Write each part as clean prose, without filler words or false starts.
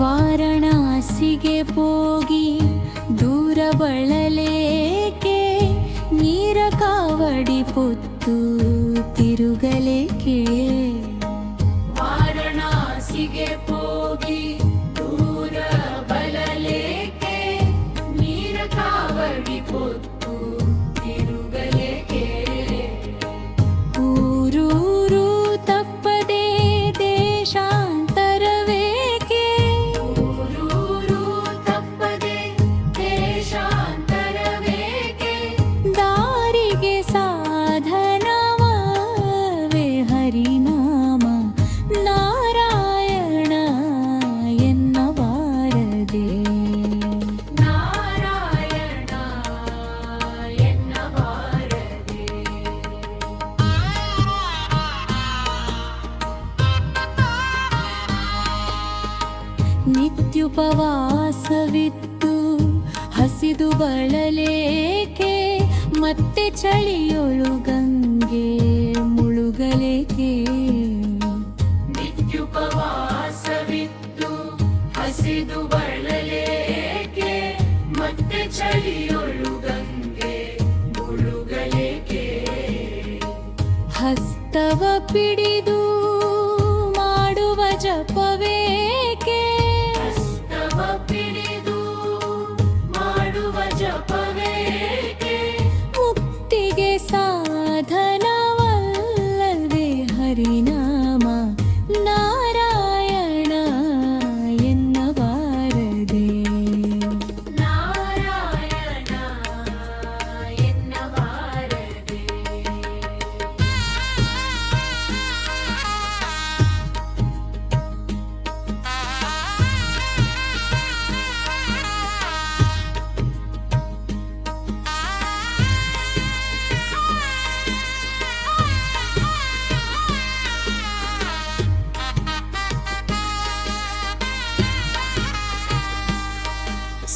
ವಾರಣಾಸಿಗೆ ಹೋಗಿ ದೂರ ಬಳಲೇಕೆ, ನೀರ ಕಾವಡಿ ಪೊತ್ತು ತಿರುಗಲೇಕೆ. ವಾರಣಾಸಿಗೆ ಹೋಗಿ ದೂರ ಬಳಲೇಕೆ, ನೀರ ಕಾವಡಿ ಪೊತ್ತು ತಿರುಗಲೇಕೆ. ಊರೂರು ತಪ್ಪದೆ ದೇಶಾಂತರವೇಕೆ, ಊರೂರು ತಪ್ಪದೆ ದೇಶಾಂತರವೇಕೆ. ದಾರಿಗೆ ಸಾಧನವೇ ಹರಿನಾಮ ನಾರಾಯಣ ಎನ್ನಬಾರದೆ, ನಾರಾಯಣ ಎನ್ನಬಾರದೆ. ನಿತ್ಯುಪವಾಸವಿದ್ದು ಹಸಿದು ಬಳಲೇಕೆ, ಮತ್ತೆ ಚಳಿಯೊಳು ಗಂಗೆ ಮುಳುಗಲೇಕೆ. ನಿತ್ಯುಪವಾಸವಿದ್ದು ಹಸಿದು ಬಳಲೇಕೆ, ಮತ್ತೆ ಚಳಿಯೊಳು ಗಂಗೆ ಮುಳುಗಲೇಕೆ. ಹಸ್ತವ ಪಿಡಿದು ಮಾಡುವ ಜಪವೇಕೆ, ಹಸ್ತವ ಪಿಡಿದು ಮಾಡುವ ಜಪವೇಕೆ. ಮುಕ್ತಿಗೆ ಸಾಧನವಲ್ಲದೆ ಹರಿನಾಮ ನಾರಾಯಣ ಎನ್ನಬಾರದೆ, ನಾರಾಯಣ ಎನ್ನಬಾರದೆ.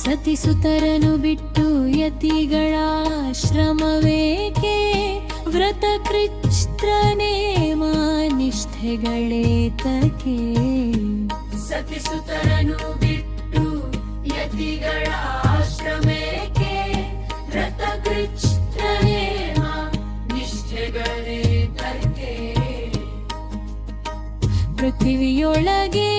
ಸತಿಸುತರನು ಬಿಟ್ಟು ಯತಿಗಳ ಶ್ರಮವೇಕೆ, ವ್ರತ ಕೃಚ್ಛ್ರ ನೇಮ ನಿಷ್ಠೆಗಳೇತಕೆ. ಸತಿಸುತರನು ಬಿಟ್ಟು ಯತಿಗಳ ಶ್ರಮೇಕೆ, ವ್ರತ ಕೃಚ್ಛ್ರ ನೇಮ ನಿಷ್ಠೆಗಳೇತಕೆ. ಪೃಥ್ವಿಯೊಳಗೆ